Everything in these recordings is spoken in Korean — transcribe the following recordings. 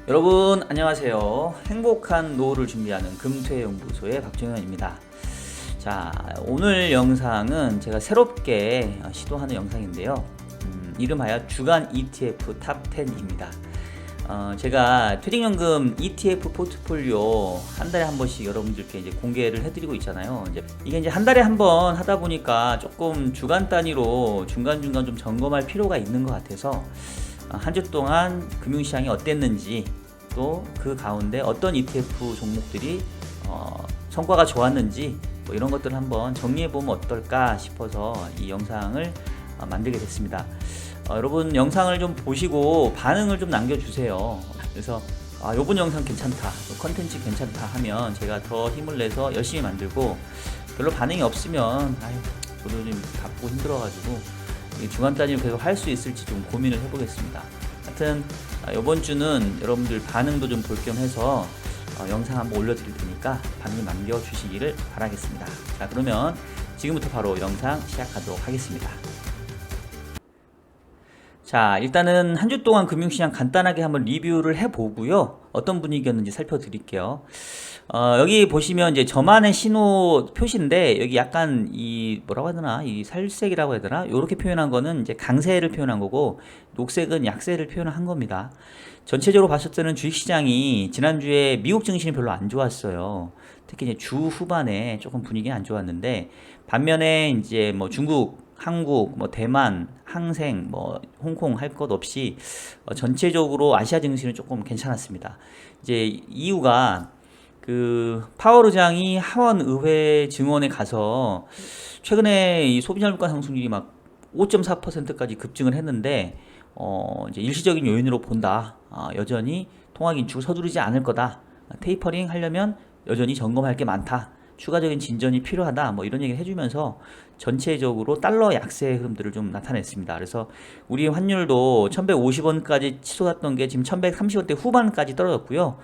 여러분 안녕하세요. 행복한 노후를 준비하는 금퇴연구소의 박정현입니다. 자, 오늘 영상은 제가 새롭게 시도하는 영상인데요. 이름하여 주간 ETF 탑 10입니다. 제가 퇴직연금 ETF 포트폴리오 한 달에 한 번씩 여러분들께 이제 공개를 해드리고 있잖아요. 이게 이제 한 달에 한 번 하다 보니까 조금 주간 단위로 중간중간 좀 점검할 필요가 있는 것 같아서 한 주 동안 금융시장이 어땠는지, 또 그 가운데 어떤 ETF 종목들이 성과가 좋았는지 뭐 이런 것들을 한번 정리해보면 어떨까 싶어서 이 영상을 만들게 됐습니다. 여러분 영상을 좀 보시고 반응을 좀 남겨주세요. 그래서 요번 영상 괜찮다, 컨텐츠 괜찮다 하면 제가 더 힘을 내서 열심히 만들고, 별로 반응이 없으면 저도 좀 바쁘고 힘들어가지고 주간 단위로 계속 할 수 있을지 좀 고민을 해보겠습니다. 하여튼 이번 주는 여러분들 반응도 좀 볼 겸 해서 영상 한번 올려드릴 테니까 반응 남겨주시기를 바라겠습니다. 자, 그러면 지금부터 바로 영상 시작하도록 하겠습니다. 자, 일단은 한 주 동안 금융시장 간단하게 한번 리뷰를 해보고요. 어떤 분위기였는지 살펴드릴게요. 여기 보시면 이제 저만의 신호 표시인데, 여기 약간 이 뭐라고 해야 되나, 이 살색이라고 해야 되나, 요렇게 표현한 거는 이제 강세를 표현한 거고, 녹색은 약세를 표현한 겁니다. 전체적으로 봤을 때는 주식시장이 지난주에 미국 증시는 별로 안 좋았어요. 특히 이제 주 후반에 조금 분위기는 안 좋았는데, 반면에 이제 뭐 중국, 한국, 뭐 대만, 항생, 뭐 홍콩 할 것 없이 전체적으로 아시아 증시는 조금 괜찮았습니다. 이제 이유가 그 파월 의장이 하원 의회 증언에 가서 최근에 이 소비자 물가 상승률이 막 5.4%까지 급증을 했는데, 이제 일시적인 요인으로 본다. 여전히 통화 긴축을 서두르지 않을 거다. 테이퍼링 하려면 여전히 점검할 게 많다. 추가적인 진전이 필요하다. 뭐 이런 얘기를 해주면서 전체적으로 달러 약세의 흐름들을 좀 나타냈습니다. 그래서 우리 환율도 1150원까지 치솟았던 게 지금 1130원대 후반까지 떨어졌고요.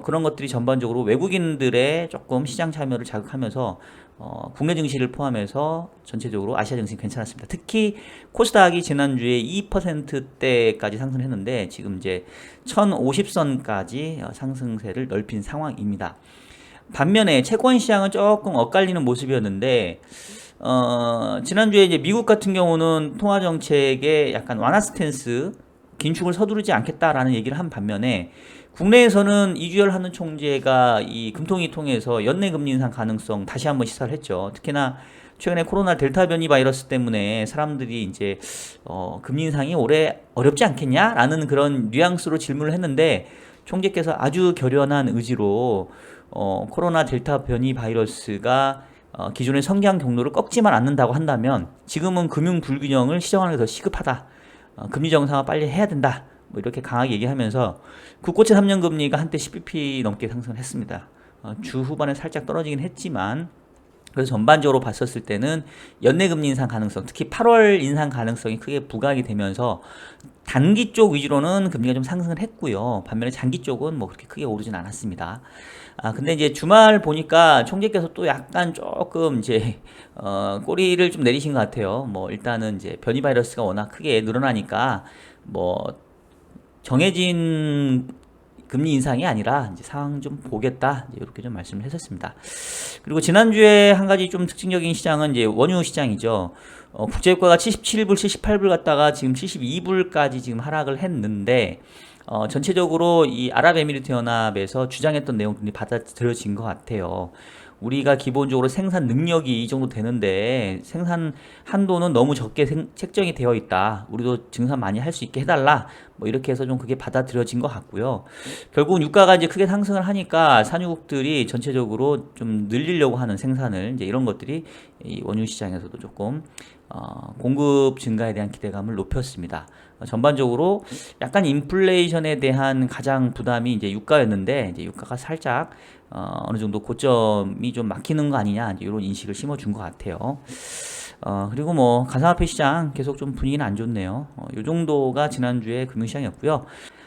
그런 것들이 전반적으로 외국인들의 조금 시장 참여를 자극하면서 국내 증시를 포함해서 전체적으로 아시아 증시 괜찮았습니다. 특히 코스닥이 지난주에 2%대까지 상승했는데 지금 이제 1050선까지 상승세를 넓힌 상황입니다. 반면에 채권 시장은 조금 엇갈리는 모습이었는데, 지난주에 이제 미국 같은 경우는 통화 정책에 약간 완화 스탠스, 긴축을 서두르지 않겠다라는 얘기를 한 반면에, 국내에서는 이주열 한은 총재가 이 금통위 통해서 연내 금리 인상 가능성 다시 한번 시사를 했죠. 특히나 최근에 코로나 델타 변이 바이러스 때문에 사람들이 이제 금리 인상이 올해 어렵지 않겠냐라는 그런 뉘앙스로 질문을 했는데, 총재께서 아주 결연한 의지로 코로나 델타 변이 바이러스가 기존의 성장 경로를 꺾지만 않는다고 한다면 지금은 금융 불균형을 시정하는 게 더 시급하다. 금리 정상화 빨리 해야 된다. 뭐 이렇게 강하게 얘기하면서 국고채 3년 금리가 한때 10bp 넘게 상승을 했습니다. 주 후반에 살짝 떨어지긴 했지만, 그래서 전반적으로 봤었을 때는 연내 금리 인상 가능성, 특히 8월 인상 가능성이 크게 부각이 되면서 단기 쪽 위주로는 금리가 좀 상승을 했고요. 반면에 장기 쪽은 뭐 그렇게 크게 오르진 않았습니다. 근데 이제 주말 보니까 총재께서 또 약간 조금 이제 꼬리를 좀 내리신 것 같아요. 뭐 일단은 이제 변이 바이러스가 워낙 크게 늘어나니까 뭐 정해진 금리 인상이 아니라 이제 상황 좀 보겠다, 이렇게 좀 말씀을 했었습니다. 그리고 지난주에 한 가지 좀 특징적인 시장은 이제 원유 시장이죠. 국제유가가 77불, 78불 갔다가 지금 72불까지 지금 하락을 했는데, 전체적으로 이 아랍에미리트 연합에서 주장했던 내용들이 받아들여진 것 같아요. 우리가 기본적으로 생산 능력이 이 정도 되는데 생산 한도는 너무 적게 책정이 되어 있다. 우리도 증산 많이 할 수 있게 해달라. 뭐 이렇게 해서 좀 그게 받아들여진 것 같고요. 결국은 유가가 이제 크게 상승을 하니까 산유국들이 전체적으로 좀 늘리려고 하는 생산을, 이제 이런 것들이 이 원유 시장에서도 조금 공급 증가에 대한 기대감을 높였습니다. 전반적으로 약간 인플레이션에 대한 가장 부담이 이제 유가였는데, 이제 유가가 살짝 어느 정도 고점이 좀 막히는 거 아니냐, 이제 이런 인식을 심어준 것 같아요. 그리고 뭐 가상화폐 시장 계속 좀 분위기는 안 좋네요. 이 정도가 지난주에 금융시장이었고요.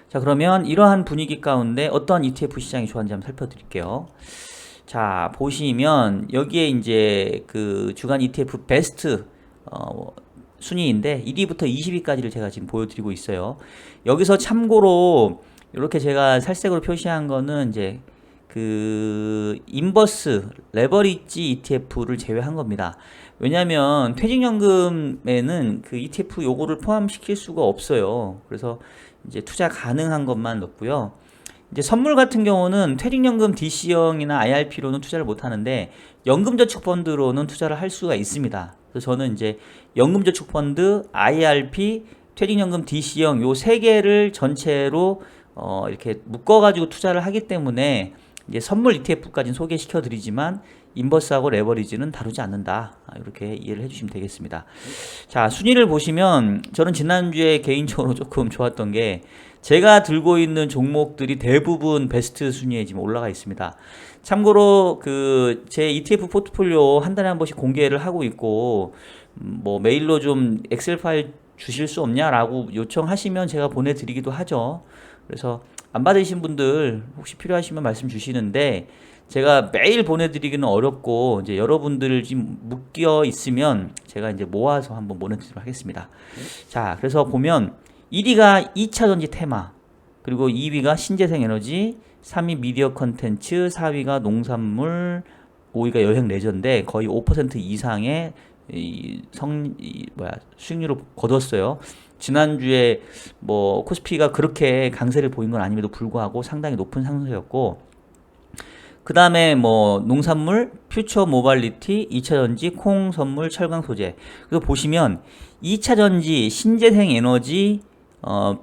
자, 그러면 이러한 분위기 가운데 어떤 ETF 시장이 좋았는지 한번 살펴드릴게요. 자, 보시면 여기에 이제 그 주간 ETF 베스트 순위인데 1위부터 20위까지를 제가 지금 보여드리고 있어요. 여기서 참고로 이렇게 제가 살색으로 표시한 거는 이제 그 인버스 레버리지 ETF를 제외한 겁니다. 왜냐하면 퇴직연금에는 그 ETF 요거를 포함시킬 수가 없어요. 그래서 이제 투자 가능한 것만 넣고요. 이제 선물 같은 경우는 퇴직연금 DC형이나 IRP로는 투자를 못 하는데 연금저축펀드로는 투자를 할 수가 있습니다. 그래서 저는 이제 연금저축펀드, IRP, 퇴직연금 DC형 요 세 개를 전체로 이렇게 묶어가지고 투자를 하기 때문에 이제 선물 ETF까지는 소개시켜 드리지만 인버스하고 레버리지는 다루지 않는다. 이렇게 이해를 해주시면 되겠습니다. 자, 순위를 보시면 저는 지난주에 개인적으로 조금 좋았던 게 제가 들고 있는 종목들이 대부분 베스트 순위에 지금 올라가 있습니다. 참고로 그 제 ETF 포트폴리오 한 달에 한 번씩 공개를 하고 있고 뭐 메일로 좀 엑셀 파일 주실 수 없냐라고 요청하시면 제가 보내드리기도 하죠. 그래서 안 받으신 분들 혹시 필요하시면 말씀 주시는데 제가 매일 보내드리기는 어렵고 이제 여러분들 지금 묶여 있으면 제가 이제 모아서 한번 보내드리도록 하겠습니다. 자, 그래서 보면 1위가 2차전지 테마, 그리고 2위가 신재생 에너지, 3위 미디어 컨텐츠, 4위가 농산물, 5위가 여행 레저인데 거의 5% 이상의 수익률을 거뒀어요. 지난주에 뭐 코스피가 그렇게 강세를 보인 건 아님에도 불구하고 상당히 높은 상승이었고, 그 다음에 뭐 농산물, 퓨처 모빌리티, 2차전지, 콩, 선물, 철강 소재. 그래서 보시면 2차전지, 신재생 에너지,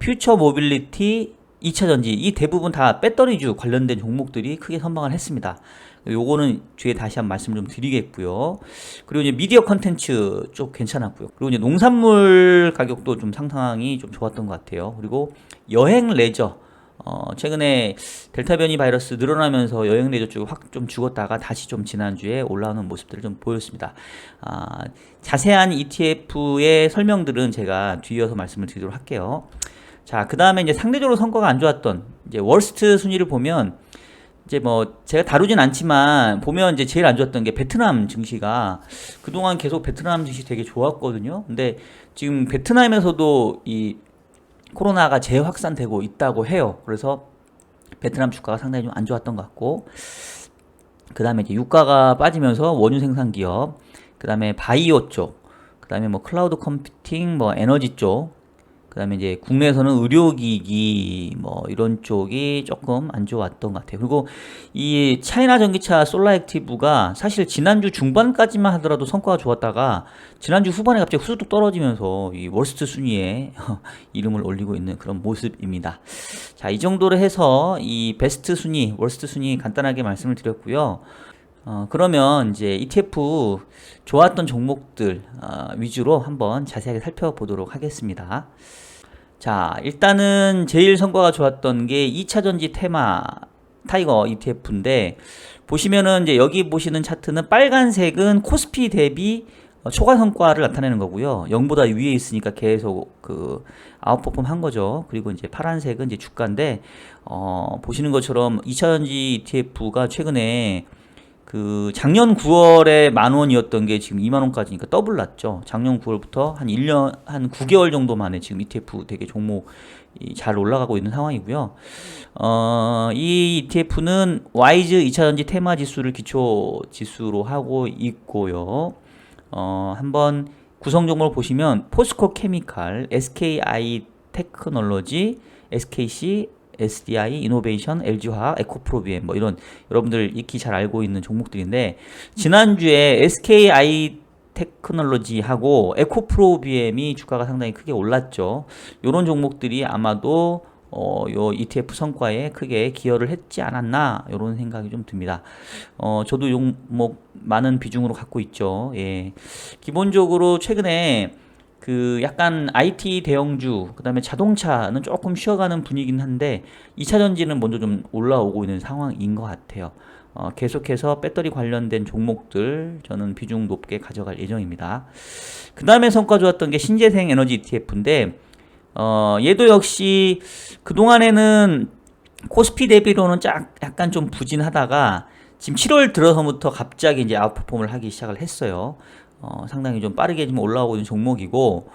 퓨처 모빌리티, 2차전지 이 대부분 다 배터리주 관련된 종목들이 크게 선방을 했습니다. 요거는 뒤에 다시 한번 말씀 좀 드리겠고요. 그리고 이제 미디어 컨텐츠 쪽 괜찮았고요. 그리고 이제 농산물 가격도 좀 상상이 좀 좋았던 것 같아요. 그리고 여행 레저, 최근에 델타 변이 바이러스 늘어나면서 여행 레저 쪽이 확 좀 죽었다가 다시 좀 지난주에 올라오는 모습들을 좀 보였습니다. 자세한 ETF의 설명들은 제가 뒤이어서 말씀을 드리도록 할게요. 자, 그 다음에 이제 상대적으로 성과가 안 좋았던 이제 월스트 순위를 보면 이제 뭐 제가 다루진 않지만 보면 이제 제일 안 좋았던 게 베트남 증시가 그동안 계속 베트남 증시 되게 좋았거든요. 근데 지금 베트남에서도 이 코로나가 재확산되고 있다고 해요. 그래서 베트남 주가가 상당히 좀 안 좋았던 것 같고, 그 다음에 이제 유가가 빠지면서 원유 생산 기업, 그 다음에 바이오 쪽, 그 다음에 뭐 클라우드 컴퓨팅, 뭐 에너지 쪽, 그 다음에 이제 국내에서는 의료기기 뭐 이런 쪽이 조금 안 좋았던 것 같아요. 그리고 이 차이나 전기차 솔라액티브가 사실 지난주 중반까지만 하더라도 성과가 좋았다가 지난주 후반에 갑자기 후두둑 떨어지면서 이 월스트 순위에 이름을 올리고 있는 그런 모습입니다. 자, 이 정도로 해서 이 베스트 순위, 월스트 순위 간단하게 말씀을 드렸고요. 그러면 이제 ETF 좋았던 종목들 위주로 한번 자세하게 살펴보도록 하겠습니다. 자, 일단은 제일 성과가 좋았던 게 2차전지 테마 타이거 ETF인데 보시면은 이제 여기 보시는 차트는 빨간색은 코스피 대비 초과 성과를 나타내는 거고요. 0보다 위에 있으니까 계속 그 아웃퍼폼 한 거죠. 그리고 이제 파란색은 이제 주가인데 보시는 것처럼 2차전지 ETF가 최근에 그 작년 9월에 10,000원이었던 게 지금 20,000원까지니까 더블 났죠. 작년 9월부터 한 1년, 한 9개월 정도 만에 지금 ETF 되게 종목 잘 올라가고 있는 상황이고요. 이 ETF는 와이즈 2차전지 테마 지수를 기초 지수로 하고 있고요. 한번 구성 종목을 보시면 포스코 케미칼, SKI 테크놀로지, SKC, SDI, 이노베이션, LG화학, 에코프로비엠 뭐 이런 여러분들 익히 잘 알고 있는 종목들인데 지난주에 SKI 테크놀로지하고 에코프로비엠이 주가가 상당히 크게 올랐죠. 이런 종목들이 아마도 요 ETF 성과에 크게 기여를 했지 않았나 이런 생각이 좀 듭니다. 저도 종목 많은 비중으로 갖고 있죠. 예. 기본적으로 최근에 그 약간 IT 대형주, 그 다음에 자동차는 조금 쉬어가는 분위기긴 한데 2차전지는 먼저 좀 올라오고 있는 상황인 것 같아요. 계속해서 배터리 관련된 종목들 저는 비중 높게 가져갈 예정입니다. 그 다음에 성과 좋았던 게 신재생 에너지 ETF인데 얘도 역시 그동안에는 코스피 대비로는 약간 좀 부진하다가 지금 7월 들어서부터 갑자기 이제 아웃퍼폼을 하기 시작을 했어요. 상당히 좀 빠르게 좀 올라오고 있는 종목이고,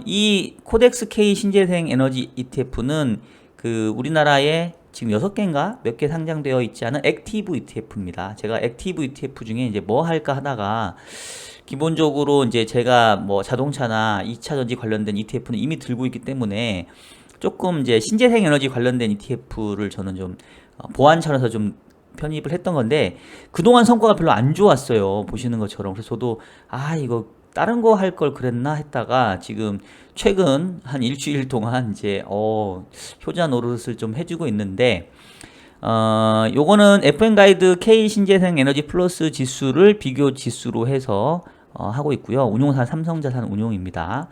이 코덱스 K 신재생 에너지 ETF는 그 우리나라에 지금 6개인가 몇 개 상장되어 있지 않은 액티브 ETF입니다. 제가 액티브 ETF 중에 이제 뭐 할까 하다가 기본적으로 이제 제가 뭐 자동차나 2차 전지 관련된 ETF는 이미 들고 있기 때문에 조금 이제 신재생 에너지 관련된 ETF를 저는 좀 보안 차원에서 좀 편입을 했던 건데 그동안 성과가 별로 안 좋았어요. 보시는 것처럼. 그래서 저도 이거 다른 거 할 걸 그랬나 했다가 지금 최근 한 일주일 동안 이제 효자 노릇을 좀 해주고 있는데 요거는 FM 가이드 K 신재생 에너지 플러스 지수를 비교 지수로 해서 하고 있고요. 운용사 삼성자산 운용입니다.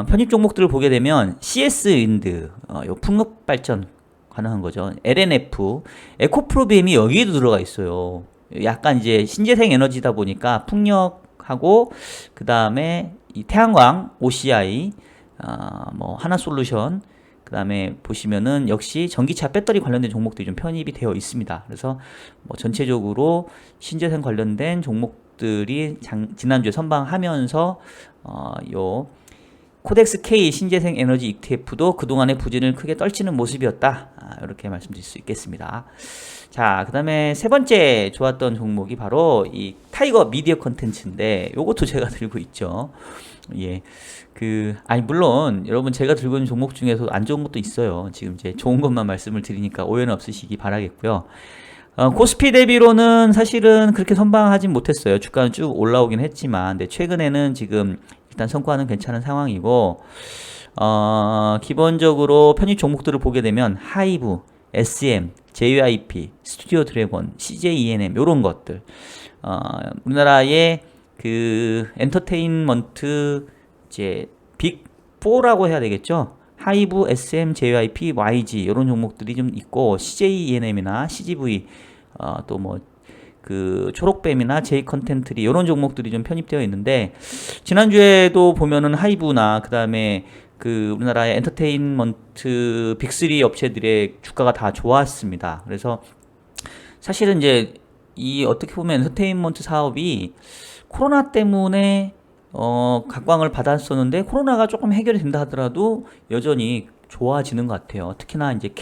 편입 종목들을 보게 되면 CS 윈드, 요 풍력 발전 가능한 거죠. LNF, 에코프로비엠이 여기에도 들어가 있어요. 약간 이제 신재생 에너지다 보니까 풍력하고 그 다음에 이 태양광, OCI, 뭐 하나솔루션, 그 다음에 보시면은 역시 전기차 배터리 관련된 종목들이 좀 편입이 되어 있습니다. 그래서 뭐 전체적으로 신재생 관련된 종목들이 지난주에 선방하면서 요 코덱스 K 신재생 에너지 ETF도 그동안의 부진을 크게 떨치는 모습이었다. 이렇게 말씀드릴 수 있겠습니다. 자, 그 다음에 세 번째 좋았던 종목이 바로 이 타이거 미디어 컨텐츠인데 요것도 제가 들고 있죠. 예. 물론 여러분 제가 들고 있는 종목 중에서 안 좋은 것도 있어요. 지금 이제 좋은 것만 말씀을 드리니까 오해는 없으시기 바라겠고요. 코스피 대비로는 사실은 그렇게 선방하진 못했어요. 주가는 쭉 올라오긴 했지만, 근데 최근에는 지금 일단 성과는 괜찮은 상황이고, 기본적으로 편입 종목들을 보게 되면 하이브, SM, JYP, 스튜디오 드래곤, CJENM 요런 것들, 우리나라의 그 엔터테인먼트 이제 빅4라고 해야 되겠죠. 하이브, SM, JYP, YG 이런 종목들이 좀 있고 CJENM이나 CGV 또 뭐 그 초록뱀이나 J컨텐트리 이런 종목들이 좀 편입되어 있는데 지난주에도 보면은 하이브나 그 다음에 그 우리나라의 엔터테인먼트 빅3 업체들의 주가가 다 좋았습니다. 그래서 사실은 이제 이 어떻게 보면 엔터테인먼트 사업이 코로나 때문에 각광을 받았었는데 코로나가 조금 해결이 된다 하더라도 여전히 좋아지는 것 같아요. 특히나 이제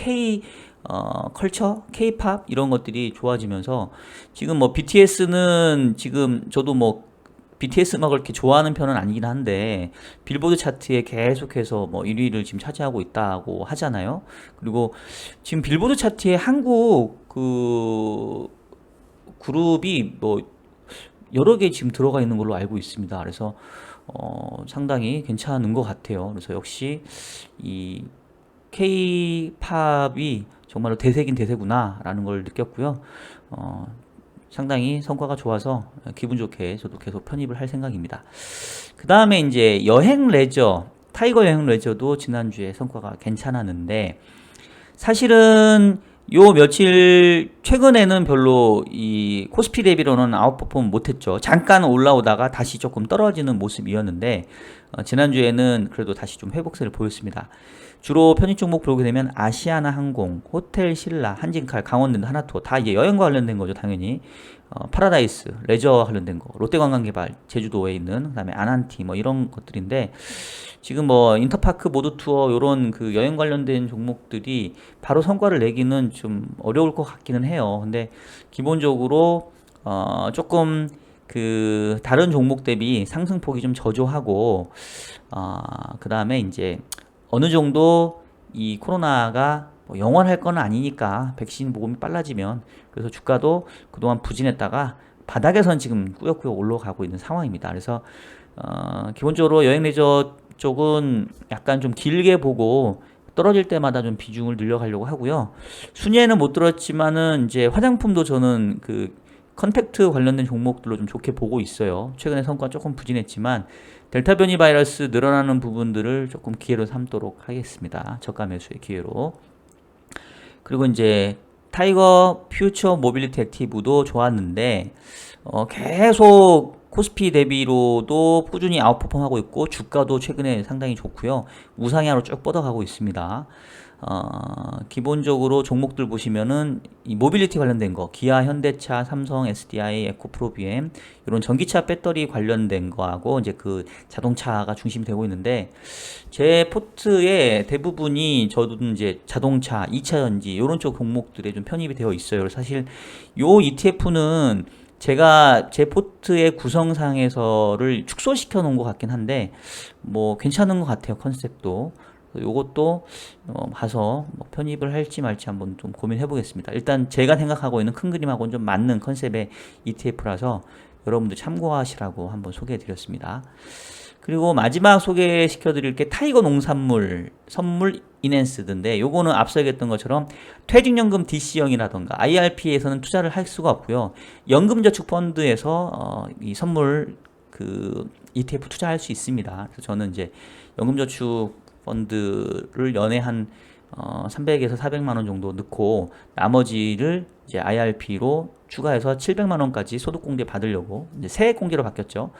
컬처, K-팝 이런 것들이 좋아지면서 지금 뭐 BTS는 지금 저도 뭐 BTS 음악을 그렇게 좋아하는 편은 아니긴 한데 빌보드 차트에 계속해서 뭐 1위를 지금 차지하고 있다고 하잖아요. 그리고 지금 빌보드 차트에 한국 그 그룹이 뭐 여러 개 지금 들어가 있는 걸로 알고 있습니다. 그래서 상당히 괜찮은 것 같아요. 그래서 역시 이 K-팝이 정말로 대세긴 대세구나 라는 걸 느꼈고요. 상당히 성과가 좋아서 기분 좋게 저도 계속 편입을 할 생각입니다. 그 다음에 이제 여행 레저, 타이거 여행 레저도 지난주에 성과가 괜찮았는데 사실은 요 며칠 최근에는 별로 이 코스피 대비로는 아웃퍼폼 못했죠. 잠깐 올라오다가 다시 조금 떨어지는 모습이었는데 지난주에는 그래도 다시 좀 회복세를 보였습니다. 주로 편입 종목 보게 되면 아시아나 항공, 호텔 신라, 한진칼, 강원랜드, 하나투어 다 이제 여행과 관련된 거죠, 당연히. 파라다이스, 레저 관련된 거, 롯데관광개발, 제주도에 있는, 그다음에 아난티 뭐 이런 것들인데 지금 뭐 인터파크 모드 투어 요런 그 여행 관련된 종목들이 바로 성과를 내기는 좀 어려울 것 같기는 해요. 근데 기본적으로 조금 그 다른 종목 대비 상승폭이 좀 저조하고 그 다음에 이제 어느 정도 이 코로나가 뭐 영원할 건 아니니까 백신 보급이 빨라지면 그래서 주가도 그동안 부진했다가 바닥에선 지금 꾸역꾸역 올라가고 있는 상황입니다. 그래서 기본적으로 여행 레저 쪽은 약간 좀 길게 보고 떨어질 때마다 좀 비중을 늘려가려고 하고요. 순위에는 못 들었지만은 이제 화장품도 저는 그 컨택트 관련된 종목들로 좀 좋게 보고 있어요. 최근에 성과 조금 부진했지만 델타 변이 바이러스 늘어나는 부분들을 조금 기회로 삼도록 하겠습니다. 저가 매수의 기회로. 그리고 이제 타이거 퓨처 모빌리티 액티브도 좋았는데 계속 코스피 대비로도 꾸준히 아웃퍼폼하고 있고 주가도 최근에 상당히 좋고요. 우상향으로 쭉 뻗어가고 있습니다. 기본적으로 종목들 보시면은 이 모빌리티 관련된 거, 기아, 현대차, 삼성, SDI, 에코프로, BM 이런 전기차 배터리 관련된 거하고 이제 그 자동차가 중심이 되고 있는데 제 포트의 대부분이 저도 이제 자동차, 2차 전지 이런 쪽 종목들에 좀 편입이 되어 있어요. 사실 요 ETF는 제가 제 포트의 구성상에서를 축소시켜 놓은 것 같긴 한데 뭐 괜찮은 것 같아요. 컨셉도. 요것도 봐서 뭐 편입을 할지 말지 한번 좀 고민해 보겠습니다. 일단 제가 생각하고 있는 큰 그림하고는 좀 맞는 컨셉의 ETF라서 여러분들 참고하시라고 한번 소개해 드렸습니다. 그리고 마지막 소개시켜 드릴 게 타이거 농산물 선물 이넨스드인데 요거는 앞서 얘기했던 것처럼 퇴직연금 DC형이라던가 IRP에서는 투자를 할 수가 없고요. 연금저축펀드에서 이 선물 그 ETF 투자할 수 있습니다. 그래서 저는 이제 연금저축 펀드를 연에 한 300에서 400만 원 정도 넣고 나머지를 이제 IRP로 추가해서 700만 원까지 소득공제 받으려고 이제 세액공제로 바뀌었죠.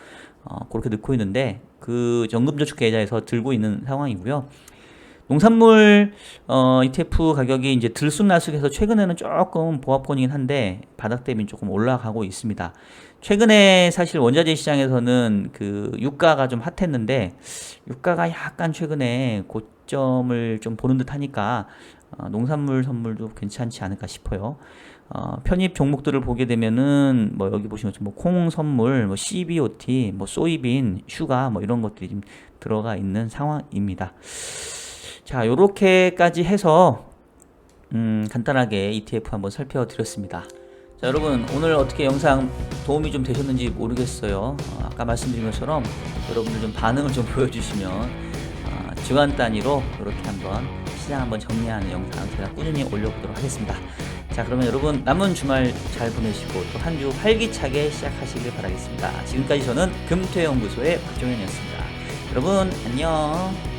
그렇게 넣고 있는데 그 연금저축 계좌에서 들고 있는 상황이고요. 농산물 ETF 가격이 이제 들쑥날쑥해서 최근에는 조금 보합권이긴 한데 바닥 대비는 조금 올라가고 있습니다. 최근에 사실 원자재 시장에서는 그 유가가 좀 핫했는데 유가가 약간 최근에 고점을 좀 보는 듯 하니까 농산물 선물도 괜찮지 않을까 싶어요. 편입 종목들을 보게 되면은 뭐 여기 보시면 뭐 콩 선물, 뭐 CBOT, 뭐 소이빈, 슈가 뭐 이런 것들이 좀 들어가 있는 상황입니다. 자, 요렇게까지 해서 간단하게 ETF 한번 살펴드렸습니다. 자, 여러분 오늘 어떻게 영상 도움이 좀 되셨는지 모르겠어요. 아까 말씀드린 것처럼 여러분들 좀 반응을 좀 보여주시면 주간 단위로 이렇게 한번 시장 한번 정리하는 영상 제가 꾸준히 올려보도록 하겠습니다. 자, 그러면 여러분 남은 주말 잘 보내시고 또 한 주 활기차게 시작하시길 바라겠습니다. 지금까지 저는 금퇴연구소의 박종현이었습니다. 여러분 안녕.